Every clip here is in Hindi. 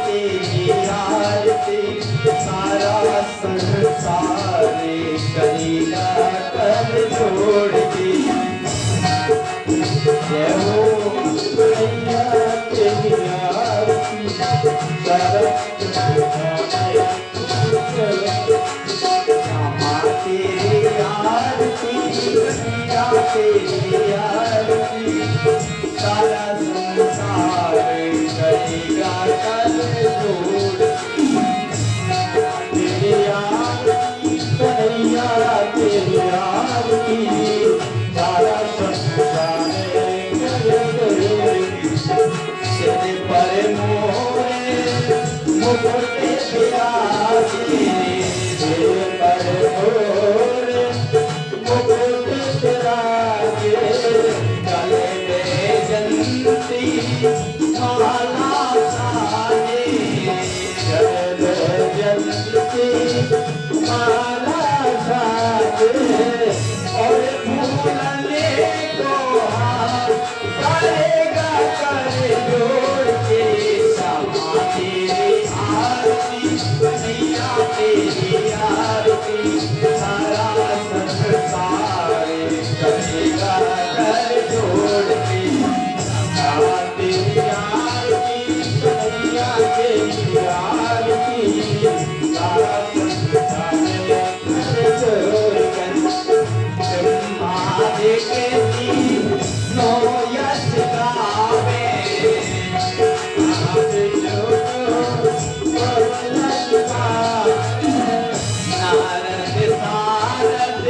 तेरी आरती सारा संसार करेगा कर जोड़ के जय हो मैया तेरी आरती सारा तेरी आरती मैया तेरी आरती सारा संसार करेगा कर जोड़ तेरी आरती कन्हैया तेरी आरती सारा संसार सिर पर मोरे मुकुट विराजे सिर पर मोरे मुकुट विराजे गले में जंती माला साजे गले जंती माला साजे और भूलने को हाथ करेगा कर जोड़ के समा तेरी आरती मैया तेरी आरती सारा संसार करेगा कर जोड़ के समा तेरी आरती मैया तेरी आरती सारा संसार कर जोड़ के ब्रह्मा के तीन नो यश गावे आप जो नारद सारद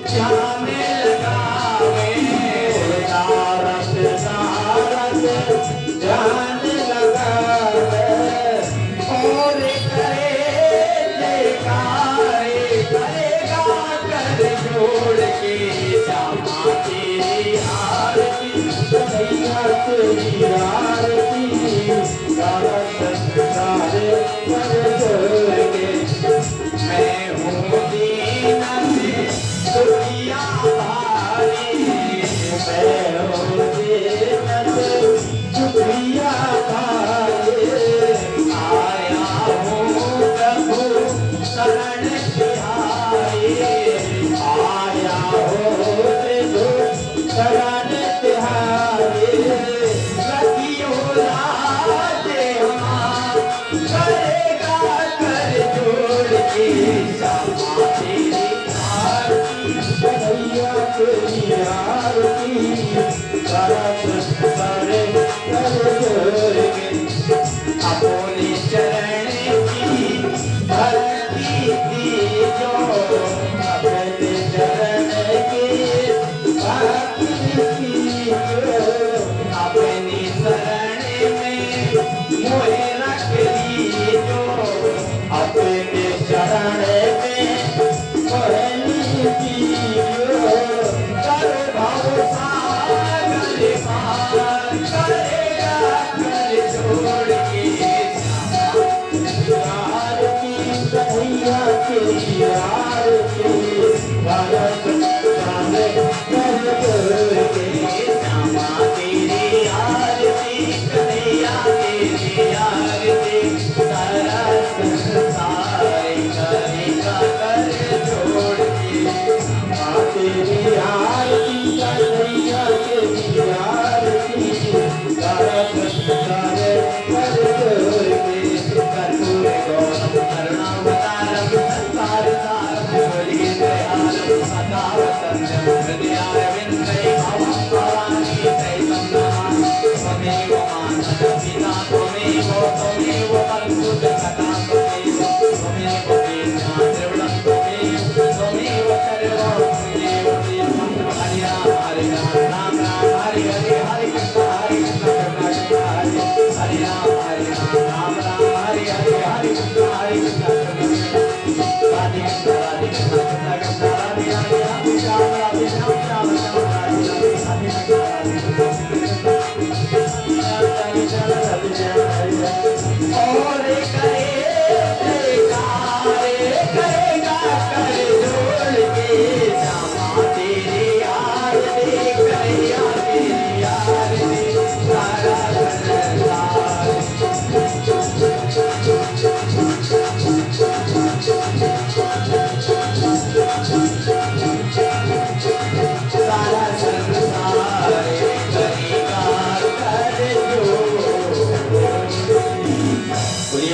ध्यान लगावे नारद सारद ध्यान लगावे और करे जयकारे करेगा कर जोड़ के श्यामा तेरी आरती कन्हैया तेरी आरती सारा संसार कर जोड़ के मैं हूँ दीन से दुखिया भारी मैं हूँ दीन से दुखिया भारी आया हूँ प्रभु शरण तिहारी आया हो प्रभु शरण तिहारी रखियो लाज करेगा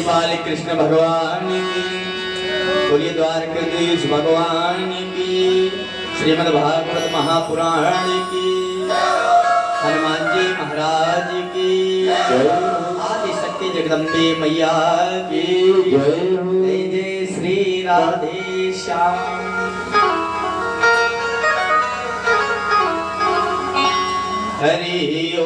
बाल कृष्ण भगवान की, बोलिए द्वारकाधीश भगवान की, श्रीमद् भागवत महापुराण की, हनुमान जी महाराज की जय, आदि शक्ति जगदम्बे मैया की जय। जय जय श्री राधे श्याम। हरि ओ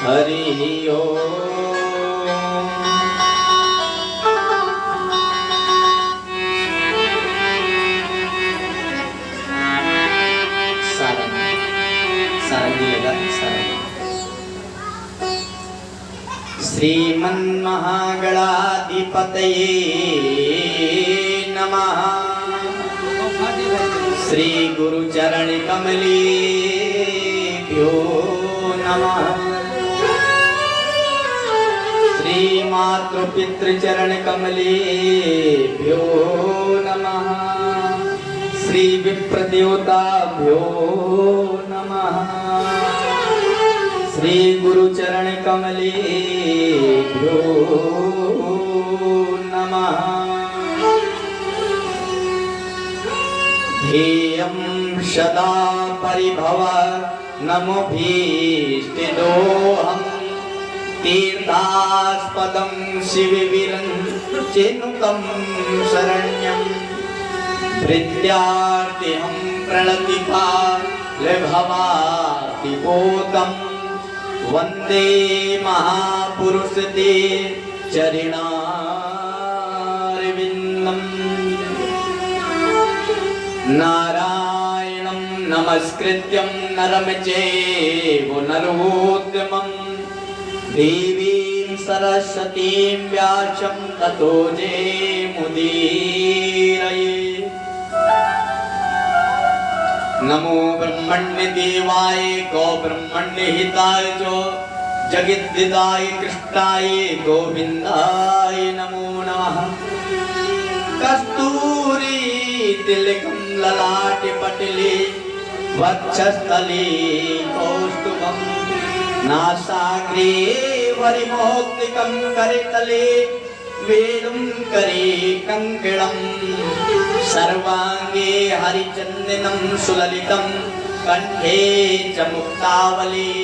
हरि ओ। श्रीमन्महागणाधिपतये नमः। श्री गुरुचरण कमलेभ्यो नमः। श्री मातृपितृचरण कमलेभ्यो नमः। श्री विप्रदेवताभ्यो नमः। श्री गुरुचरण कमलेभ्यो नमः। ध्येयं सदा परिभव नमोऽभीष्टदोहं तीर्थास्पदं शिवविरञ्चिनुतं शरण्यं विद्यार्थिहं प्रणतिपालभवातिबोधं वन्दे महापुरुष ते चरणारविन्दम्। नारायणं नमस्कृत्यं नरं चैव नरोत्तमं देवीं सरस्वतीं व्यासं ततो जयमुदीरये। नमो ब्रह्मण्य देवाय गो ब्रह्मण्य हिताय च जगद्दिदाय कृष्णाय गोविन्दाय नमो नमः। कस्तूरी तिलकं ललाटे पटले वक्षस्थले कौस्तुभं नासाग्रे वरिमौक्तिकं करतले वेणुं करे कंकणं सर्वांगे हरिचन्दनं सुललितं कंठे च मुक्तावली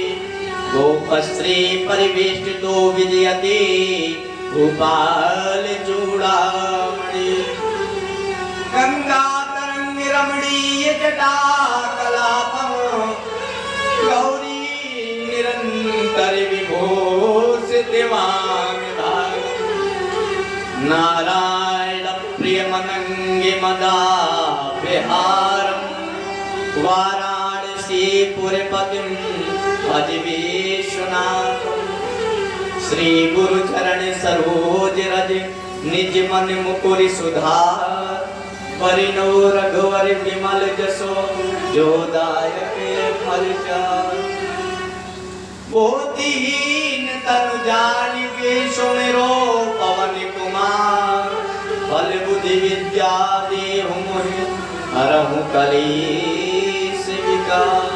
गोपश्री परिवेष्टितो विजयते गोपाल चूड़ामणि गंगातरंग रमणीय जटाकलापं गौरी निरंतर विभूषितवान् नारायण प्रियमनंगे मदापहारं वाराणसी पुरपतिं भज विश्वनाथं। श्री गुरुचरण सरोज रज निज मन मुकुर सुधार परिणो रघुवर विमल जसो जो दायक फल चार। बोधिहीन तनु जानिके सुमिरो पवन कुमार बल बुद्धि विद्या देहु मोहि हरहु कलेश विकार।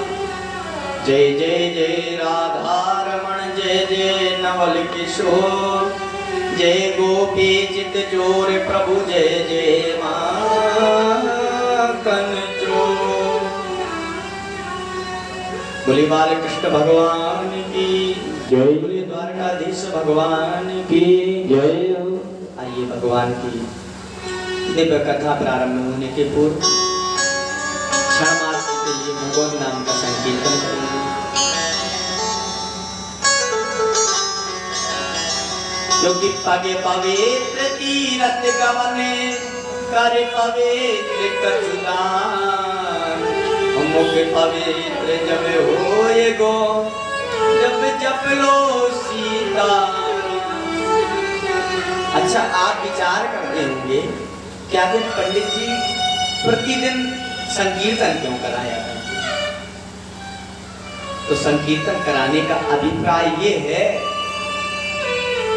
जय जय जय राधा रमण जय जय नवल किशोर जय गोपी चित चोर प्रभु जय जय माखन चोर। बोली बाल कृष्ण भगवान की जय, बोली द्वारकाधीश भगवान की जय। आइए भगवान की दिव्य कथा प्रारंभ होने के पूर्व क्षण मात्र के लिए भगवान नाम का संकीर्तन करेंगे। क्योंकि पगे पवित्र तीरथ गवने कर पवित्र कछुदान मुख पवित्र जब होए गो जब जप लो सीता। अच्छा आप विचार करते होंगे क्या फिर पंडित जी प्रतिदिन संकीर्तन क्यों कराया करते? तो संकीर्तन कराने का अभिप्राय ये है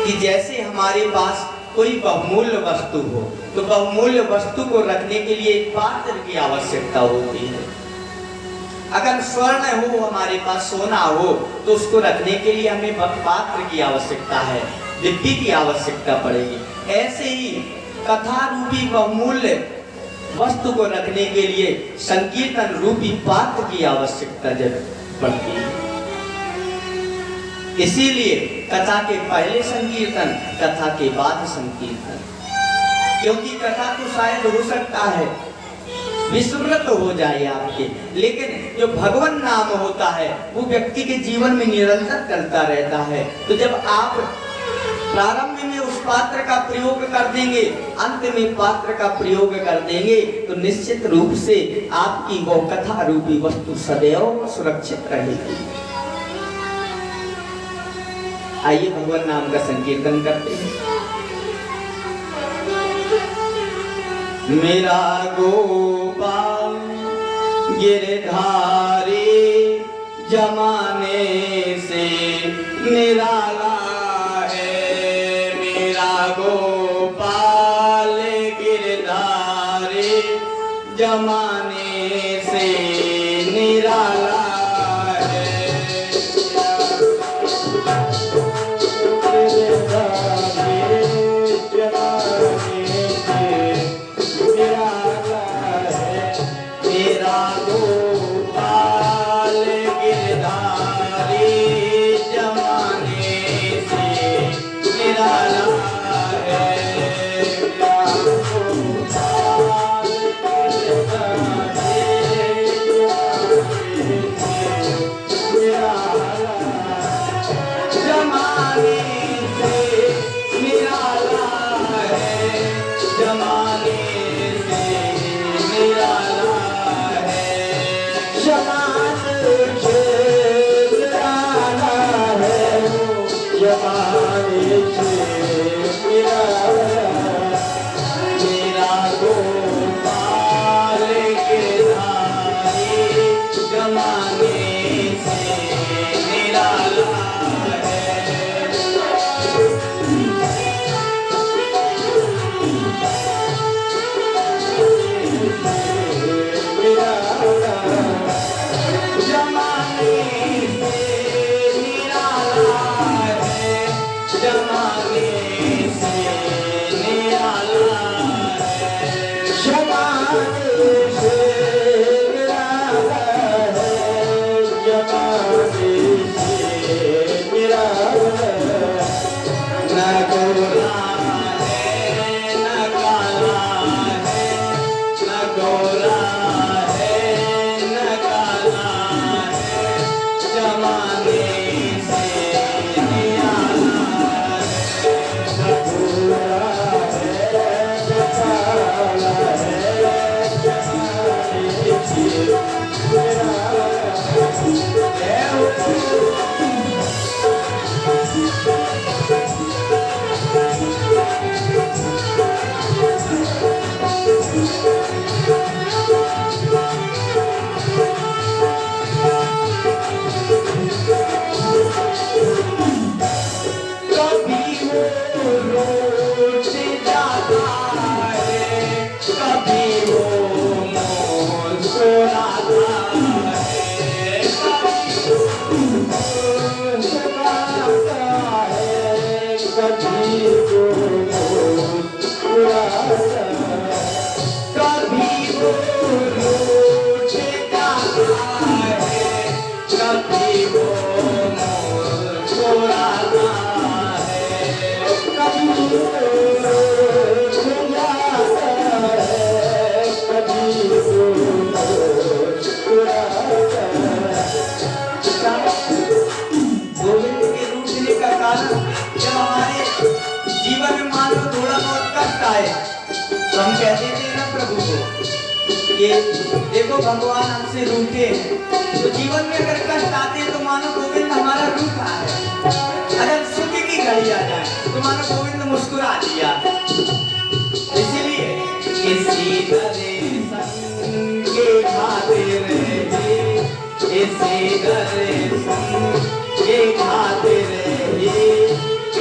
कि जैसे हमारे पास कोई बहुमूल्य वस्तु हो तो बहुमूल्य वस्तु को रखने के लिए एक पात्र की आवश्यकता होती है। अगर स्वर्ण हो, हमारे पास सोना हो, तो उसको रखने के लिए हमें पात्र की आवश्यकता है, डिब्बी की आवश्यकता पड़ेगी। ऐसे ही कथा रूपी बहुमूल्य वस्तु को रखने के लिए संकीर्तन रूपी पात्र की आवश्यकता पड़ती है। इसीलिए कथा के पहले संकीर्तन, कथा के बाद संकीर्तन। क्योंकि कथा तो शायद हो सकता है विस्मृत हो जाए आपके, लेकिन जो भगवान नाम होता है वो व्यक्ति के जीवन में निरंतर चलता रहता है। तो जब आप प्रारंभ में उस पात्र का प्रयोग कर देंगे, अंत में पात्र का प्रयोग कर देंगे, तो निश्चित रूप से आपकी वो कथा रूपी वस्तु सदैव सुरक्षित रहेगी। आइए भगवान नाम का संकीर्तन करते हैं। मेरा गोपाल गिरधारी जमाने से निराला है, मेरा गोपाल गिरधारी जमाने से निराला देखो भगवान हमसे रूठे हैं, तो जीवन में अगर कष्ट आते हैं तो मानो गोविंद हमारा रूठा है। अगर सुख की घड़ी आ जाए तो मानो गोविंद मुस्कुरा दिया। इसलिए इसी तरह संग के खातिर रहे, इसी तरह संग के खातिर रहे,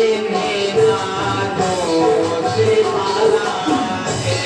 इन्हें नादों से पाला है।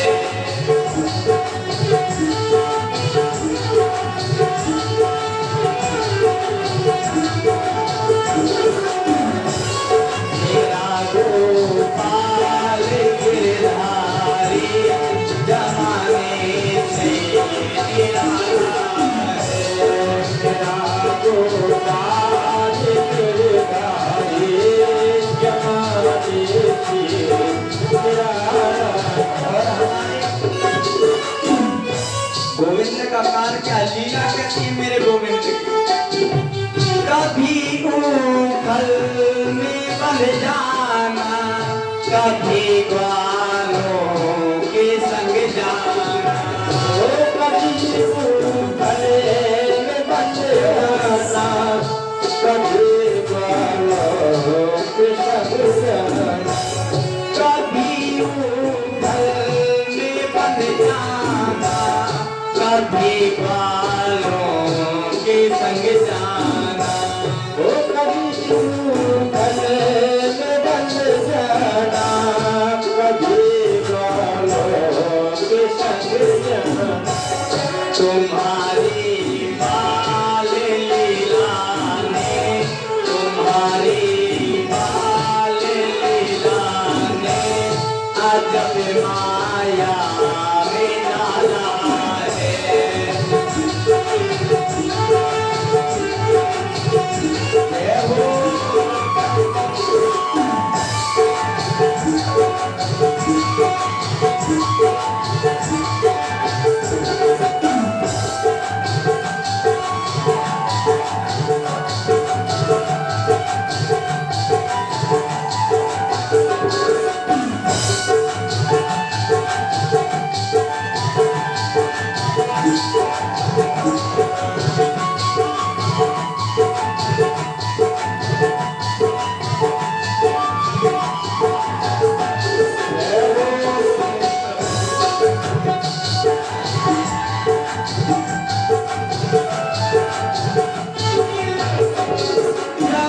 मेरे गोविंद की। कभी उखल में बन जाना, कभी ग्वालों के संग जाना। कभी उखल में बन जाना, कभी ग्वालों के संग जाना। कभी उखल में बन जाना, कभी ग्वालों के संग जाना। ओ कभी उखल में बन जाना, कभी ग्वालों के संग जाना। तुम्हारी बाल लीला ने, तुम्हारी बाल लीला ने अजब माया में डाला है। जय हो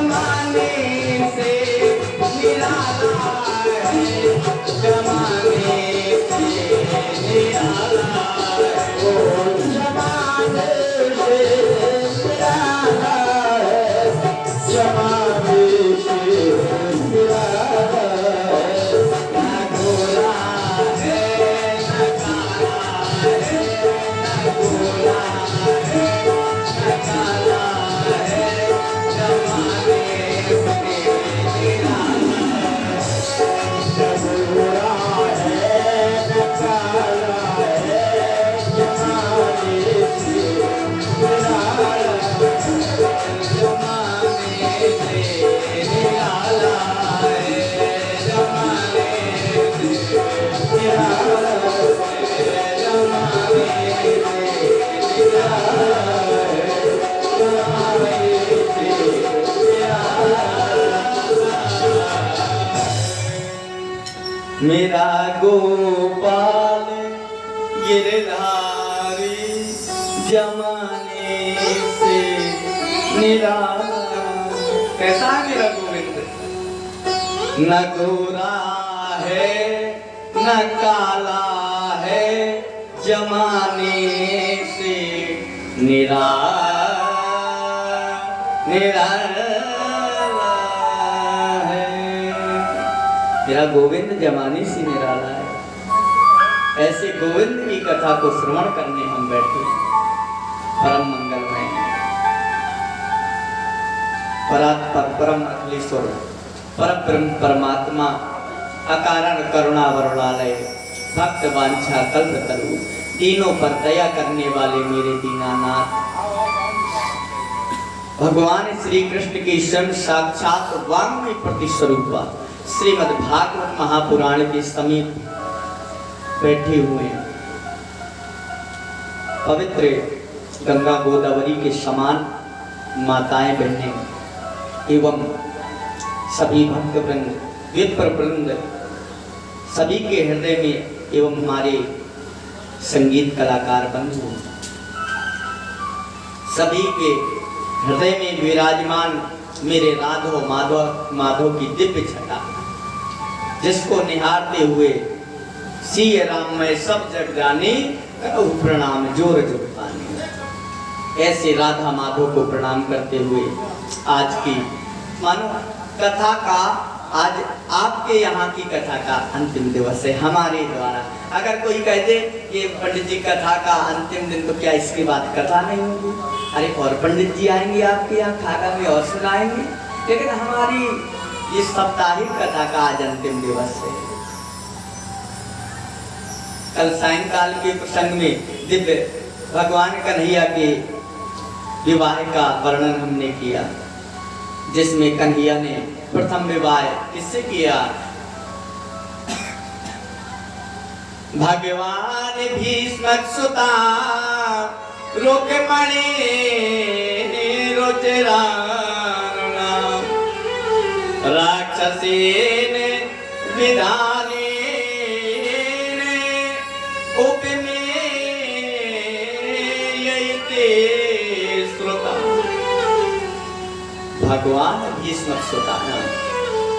जमाने से निराला है, जमाने से निराला है। ओ जमाने से निराला है, जमाने से निराला है। न गोरा है न काला है, न गोरा है न काला है। जमाने से निराला है, गोरा है न काला है। जमाने से निराला है, जमाने से निराला है। जमाने से निराला है, जमाने से निराला है। जमाने मेरा गोपाल गिरधारी जमाने से निराला। कैसा है मेरा गोविंद? न गोरा है न काला है, जमाने से निराला है। मेरा गोविंद जमाने से निराला है। ऐसे गोविंद की कथा को श्रवण करने हम बैठे, परम मंगलमय परात्पर परम अखिलेश्वर परम ब्रह्म परमात्मा अकारण करुणा वरुणालय भक्त वांछा कल्पतरु तीनों पर दया करने वाले मेरे दीनानाथ भगवान श्री कृष्ण की स्वयं साक्षात वांग्मय प्रतिस्वरूपा श्रीमद् भागवत महापुराण के समीप बैठे हुए हैं। पवित्र गंगा गोदावरी के समान माताएं बहनें एवं सभी भक्त वृंद विप्र वृंद सभी के हृदय में एवं हमारे संगीत कलाकार बंधु सभी के हृदय में विराजमान मेरे राधो माधव की दिव्य छटा, जिसको निहारते हुए सिय राम मैं सब जग जाने करो प्रणाम जोर जोर पाने। ऐसे राधा माधव को प्रणाम करते हुए आज की मानो कथा का, आज आपके यहाँ की कथा का अंतिम दिवस है हमारे द्वारा। अगर कोई कह दे ये पंडित जी कथा का अंतिम दिन, तो क्या इसके बाद कथा नहीं होगी? अरे और पंडित जी आएंगे आपके यहाँ खागा में और सुनाएंगे, लेकिन हमारी ये साप्ताहिक कथा का आज अंतिम दिवस है। कल सायंकाल के प्रसंग में दिव्य भगवान कन्हैया के विवाह का वर्णन हमने किया, जिसमें कन्हैया ने प्रथम विवाह किससे किया? भगवान भीष्म सुता रुक्मिणी रुचिराणा राक्षसेन विधानेन उपमेयते श्रुता। भगवान भीष्म सुता,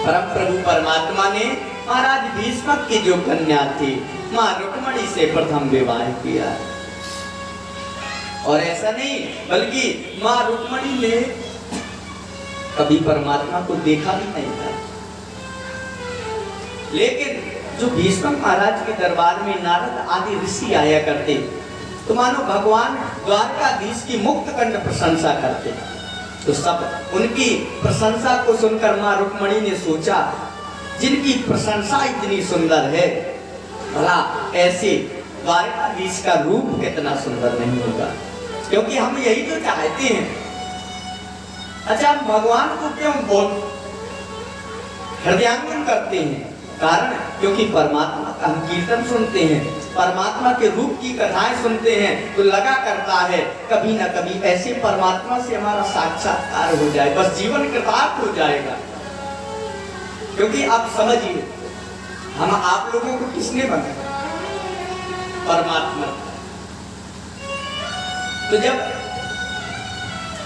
परम प्रभु परमात्मा ने महाराज भीष्म की जो कन्या थी मां रुक्मिणी से प्रथम विवाह किया। और ऐसा नहीं, बल्कि मां रुक्मिणी ने कभी परमात्मा को देखा भी नहीं था, लेकिन जो भीष्म महाराज के दरबार में नारद आदि ऋषि आया करते तो मानो भगवान द्वारकाधीश की मुक्त कंठ प्रशंसा करते, तो सब उनकी प्रशंसा को सुनकर मां रुक्मिणी ने सोचा, जिनकी प्रशंसा इतनी सुंदर है, भला ऐसे द्वारकाधीश का रूप कितना सुंदर नहीं होगा, क्योंकि हम यही तो चाहते हैं। अच्छा, हम भगवान को क्यों हृदयांगम करते हैं? कारण क्योंकि परमात्मा का हम कीर्तन सुनते हैं, परमात्मा के रूप की कथाएं सुनते हैं, तो लगा करता है कभी ना कभी ऐसे परमात्मा से हमारा साक्षात्कार हो जाए, बस जीवन कृतार्थ हो जाएगा। क्योंकि आप समझिए, हम आप लोगों को किसने बनाया? परमात्मा। तो जब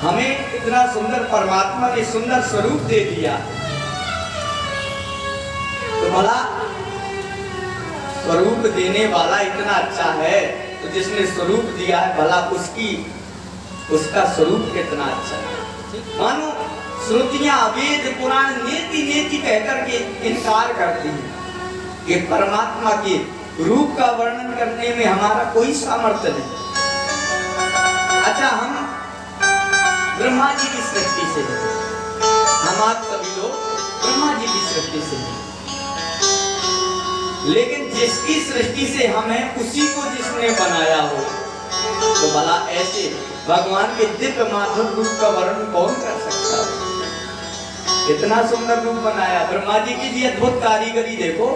हमें इतना सुंदर परमात्मा ने सुंदर स्वरूप दे दिया, तो भला स्वरूप देने वाला इतना अच्छा है, तो जिसने स्वरूप दिया है भला उसका स्वरूप कितना अच्छा है। मानो श्रुतियां वेद पुराण नेति नेति कहकर के इनकार करती हैं कि परमात्मा के रूप का वर्णन करने में हमारा कोई सामर्थ्य नहीं। अच्छा, हम ब्रह्मा जी की सृष्टि से हैं, हम आप सभी लोग ब्रह्मा जी की सृष्टि से हैं, लेकिन जिसकी सृष्टि से हम हैं उसी को जिसने बनाया हो, तो भला ऐसे भगवान के दिव्य माधुर रूप का वर्णन कौन कर सकता है? इतना सुंदर रूप बनाया। ब्रह्मा जी की भी अद्भुत कारीगरी देखो।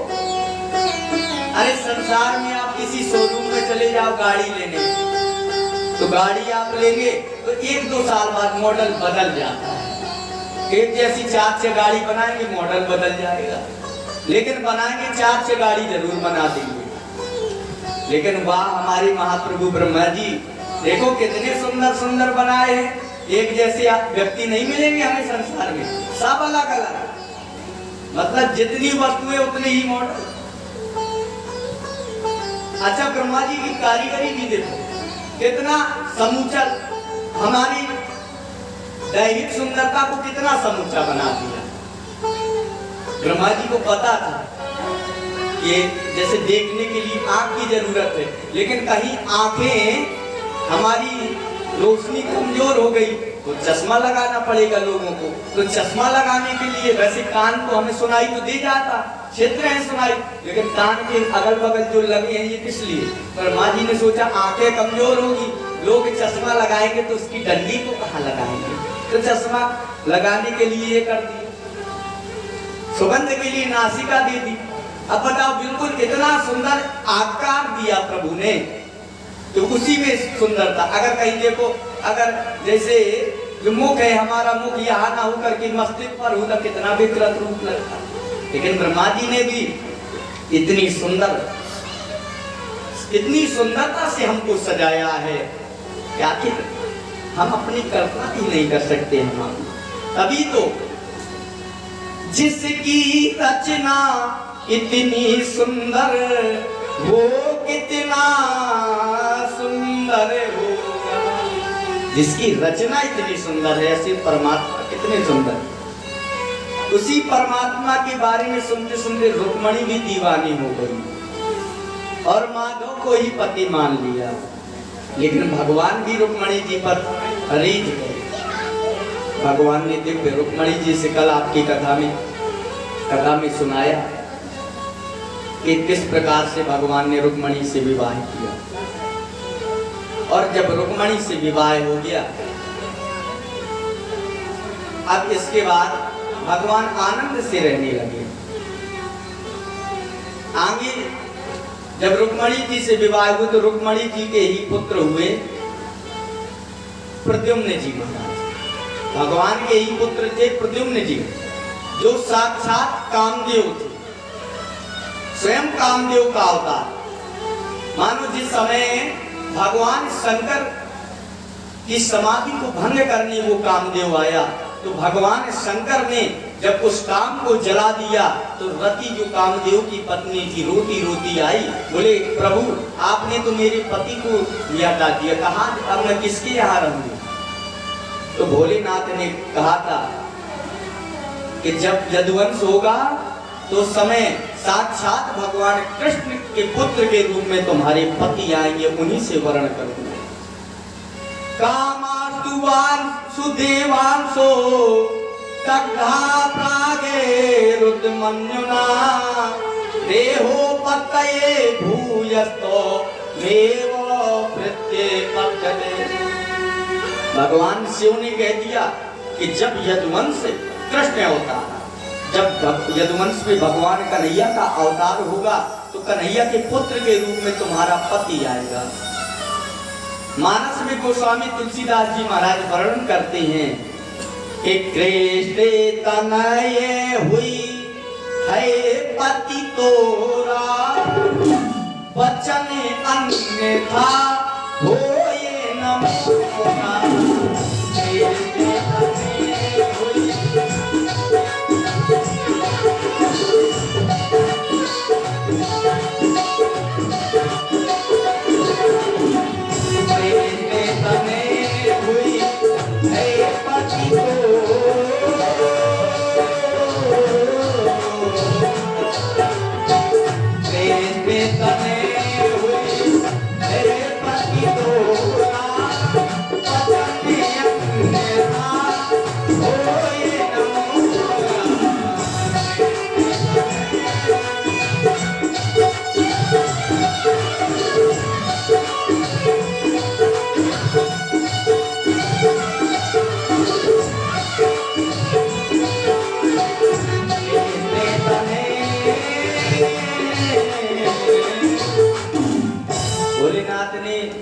अरे संसार में आप किसी शोरूम में चले जाओ गाड़ी लेने, तो गाड़ी आप लेंगे तो 1-2 साल बाद मॉडल बदल जाता है। एक जैसी 4 गाड़ी बनाएंगे, मॉडल बदल जाएगा, लेकिन बनाएंगे 4 गाड़ी जरूर बना देंगे। लेकिन वाह, हमारे महाप्रभु ब्रह्मा जी देखो कितने सुंदर सुंदर बनाए हैं। एक जैसे व्यक्ति नहीं मिलेंगे हमें संसार में, सब अलग अलग, मतलब जितनी वस्तुएं उतने ही मॉडल। अच्छा, ब्रह्मा जी की कारीगरी भी देखो कितना समूचा, हमारी दैहिक सुंदरता को कितना समूचा बना दिया। ब्रह्मा जी को पता था कि जैसे देखने के लिए आंख की जरूरत है, लेकिन कहीं आंखें हमारी रोशनी कमजोर हो गई तो चश्मा लगाना पड़ेगा लोगों को। तो चश्मा लगाने के लिए वैसे कान को हमें सुनाई तो दे जाता, क्षेत्र है सुनाई, लेकिन कान के अगल बगल जो लगे हैं ये किस लिए? ब्रह्मा जी ने सोचा आंखें कमजोर होगी, लोग चश्मा लगाएंगे तो उसकी डंडी को कहाँ लगाएंगे, तो चश्मा लगाने के लिए ये कर दिया, सुगंध के लिए नासिका दे दी। अब बताओ, बिल्कुल इतना सुंदर आकार दिया प्रभु ने, तो उसी में सुंदरता। अगर कहीं देखो, अगर जैसे जो मुख है हमारा, मुख यहाँ ना होकर के मस्तिष्क पर हो तो कितना विकृत रूप लगता, लेकिन ब्रह्मा जी ने भी इतनी सुंदरता से हमको सजाया है क्या कि हम अपनी कल्पना ही नहीं कर सकते। हम तभी तो जिसकी रचना इतनी सुंदर वो कितना सुंदर होगा। जिसकी रचना इतनी सुंदर है, ऐसे परमात्मा कितने सुंदर। उसी परमात्मा के बारे में सुनते सुनते रुक्मिणी भी दीवानी हो गई और माधव को ही पति मान लिया, लेकिन भगवान भी रुक्मिणी जी पर रीझ गए। भगवान ने दिव्य रुक्मिणी जी से कल आपकी कथा में सुनाया कि किस प्रकार से भगवान ने रुक्मिणी से विवाह किया। और जब रुक्मिणी से विवाह हो गया अब इसके बाद भगवान आनंद से रहने लगे। आगे जब रुक्मणी जी से विवाह हुए तो रुक्मणी जी के ही पुत्र हुए प्रद्युम्न जी महाराज। भगवान के ही पुत्र थे प्रद्युम्न जी, जो साक्षात कामदेव थे, स्वयं कामदेव का अवतार। मानो जिस समय भगवान शंकर की समाधि को भंग करने वो कामदेव आया, तो भगवान शंकर ने जब उस काम को जला दिया तो रति जो कामदेव की पत्नी थी रोती रोती आई, बोले प्रभु आपने तो मेरे पति को हटा दिया, कहा अब मैं किसके यहाँ रहूंगी। तो भोलेनाथ ने कहा था कि जब यदुवंश होगा तो समय साक्षात भगवान कृष्ण के पुत्र के रूप में तुम्हारे पति आएंगे, उन्हीं से वर्ण करूंगा। कामास्तुवान सुदेवांशो तग्धा प्रागे रुद्रमन्युना देहो पतये भूयस्तो देवो प्रत्ये पत्यते। भगवान शिव ने कह दिया कि जब यदुवंश कृष्ण अवतार, जब यदुवंश में भगवान कन्हैया का अवतार होगा तो कन्हैया के पुत्र के रूप में तुम्हारा पति आएगा। मानस में गोस्वामी तुलसीदास जी महाराज वर्णन करते हैं कि कृष्ण तनये हुई है पति तोरा, वचन अन्यथा होए न मोरा।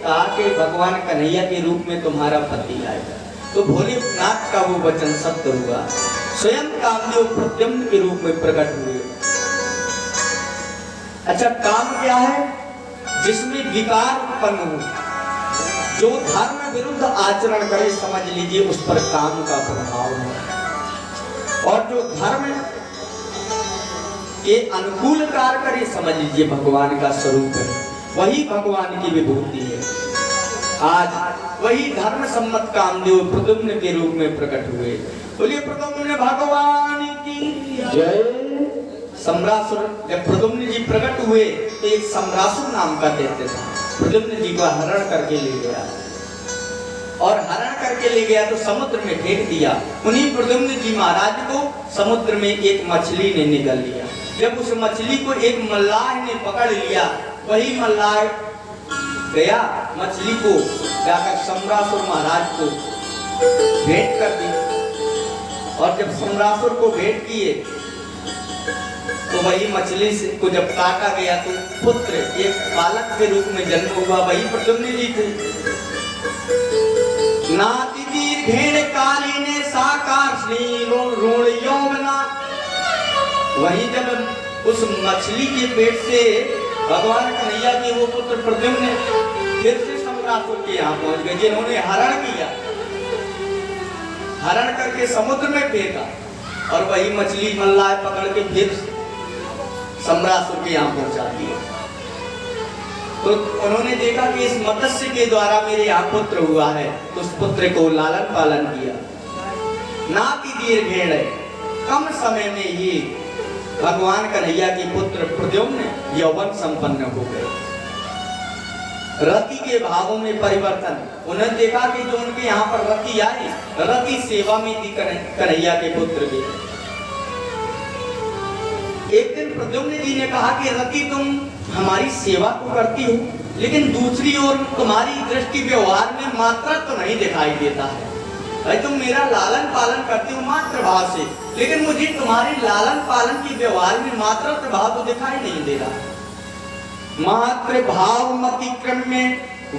कहा कि भगवान कन्हैया के रूप में तुम्हारा पति आएगा। तो भोलेनाथ का वो वचन सत्य हुआ, स्वयं कामदेव प्रद्युम्न के रूप में प्रकट हुए। अच्छा, काम क्या है? जिसमें विकार उत्पन्न हो, जो धर्म विरुद्ध आचरण करे, समझ लीजिए उस पर काम का प्रभाव है। और जो धर्म के अनुकूल कार्य करे, समझ लीजिए भगवान का स्वरूप है, वही भगवान की विभूति है। आज वही धर्म सम्मत कामदेव प्रद्युम्न के रूप में प्रकट हुए। बोलिए प्रद्युम्न भगवान की जय। सम्रासुर, जब प्रद्युम्न जी प्रकट हुए तो एक सम्रासुर नाम का दैत्य था, प्रद्युम्न जी को हरण करके ले गया, और हरण करके ले गया तो समुद्र में फेंक दिया। उन्हीं प्रद्युम्न जी महाराज को समुद्र में एक मछली ने निगल लिया। जब उस मछली को एक मल्लाह ने पकड़ लिया, वही मल्लाह गया मछली को जाकर सम्रासुर महाराज को भेंट कर दी। और जब सम्रासुर को भेंट किए तो वही मछली से को जब काटा गया तो पुत्र एक बालक के रूप में जन्म हुआ, वही प्रद्युम्न जी थे। नाति दीर्घेण कालीने साकार श्री ऋण यौवना। वही जब उस मछली के पेट से भगवान कन्हैया के वो पुत्र प्रद्युम्न फिर से सम्रासुर के यहाँ पहुंच गए, जिन्होंने हरण किया, हरण करके समुद्र में फेंका, और वही मछली मल्लाह पकड़ के फिर सम्रासुर के यहाँ पहुंचा दिया। तो उन्होंने देखा कि इस मत्स्य के द्वारा मेरे यहाँ पुत्र हुआ है, तो उस पुत्र को लालन पालन किया। नाति दीर्घेण, कम समय में ही भगवान कन्हैया के पुत्र प्रद्युम्न यौवन संपन्न हो गए। रति के भावों में परिवर्तन, उन्होंने देखा कि जो उनके यहाँ पर रति आई, रति सेवा में थी कन्हैया के पुत्र के। एक दिन प्रद्युम्न जी ने कहा कि रति तुम हमारी सेवा तो करती हो, लेकिन दूसरी ओर तुम्हारी दृष्टि व्यवहार में मात्रा तो नहीं दिखाई देता है। भाई तुम मेरा लालन पालन करते हो मात्र भाव से, लेकिन मुझे तुम्हारे लालन पालन के व्यवहार में मात्र भाव तो दिखाई नहीं दे रहा। मात्र भाव मति क्रम में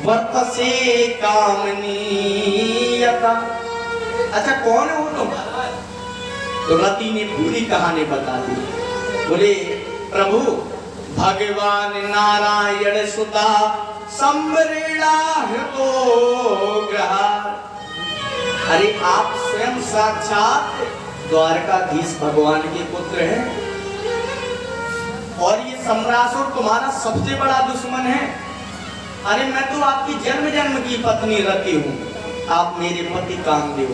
वर्तसे कामनीयता। अच्छा कौन हो तुम? तो रति ने पूरी कहानी बता दी। बोले प्रभु भगवान नारायण सुता संबरेणा हृतो ग्रहा। अरे आप स्वयं साक्षात द्वारकाधीश भगवान के पुत्र हैं और ये सम्रासुर तुम्हारा सबसे बड़ा दुश्मन है। अरे मैं तो आपकी जन्म जन्म की पत्नी रति हूं, आप मेरे पति कामदेव।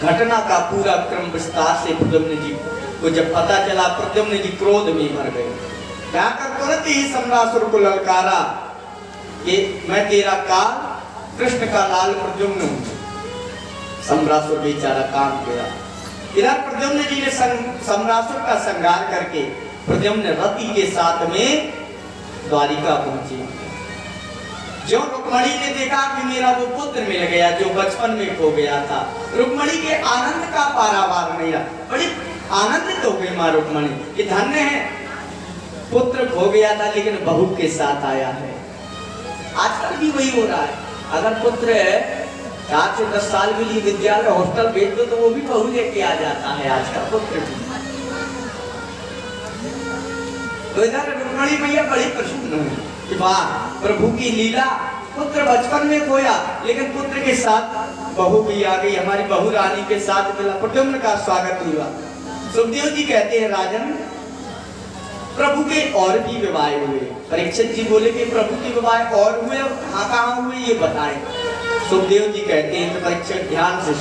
घटना का पूरा क्रम विस्तार से प्रद्युम्न जी को जब पता चला, प्रद्युम्न जी क्रोध में भर गए। जाकर तुरंत ही सम्रासुर को ललकारा कि मैं तेरा काल कृष्ण का लाल प्रद्युम्न हूं। सम्रासुर बेचारा काम गया। इधर प्रद्युम्न जी ने सम्रासुर का संहार करके प्रद्युम्न रति के साथ में द्वारिका पहुंचे। जो रुक्मणी ने देखा कि मेरा वो पुत्र मिल गया जो बचपन में खो गया था, रुक्मणी के आनंद का पारावार नहीं रहा। बड़ी आनंदित हो गई मां रुक्मणी कि धन्य है, पुत्र खो गया था लेकिन बहू के साथ आया है। आजकल भी वही हो रहा है, अगर पुत्र 4 से 10 साल के लिए विद्यालय हॉस्टल भेज दो तो वो भी बहू लेके आ जाता है आजकल पुत्र भी। तो इधर रुक्मणी मैया बड़ी प्रसन्न हुई कि वाह प्रभु की लीला, पुत्र बचपन में खोया लेकिन पुत्र के साथ बहू भी आ गई, हमारी बहू रानी के साथ मिला। प्रद्युम्न का स्वागत हुआ। सुखदेव जी कहते हैं राजन प्रभु के और भी विवाह हुए। परीक्षित जी बोले कि प्रभु के विवाह और हुए, कहाँ कहाँ हुए ये बताएं। सुखदेव जी कहते हैं कि परीक्षित ध्यान से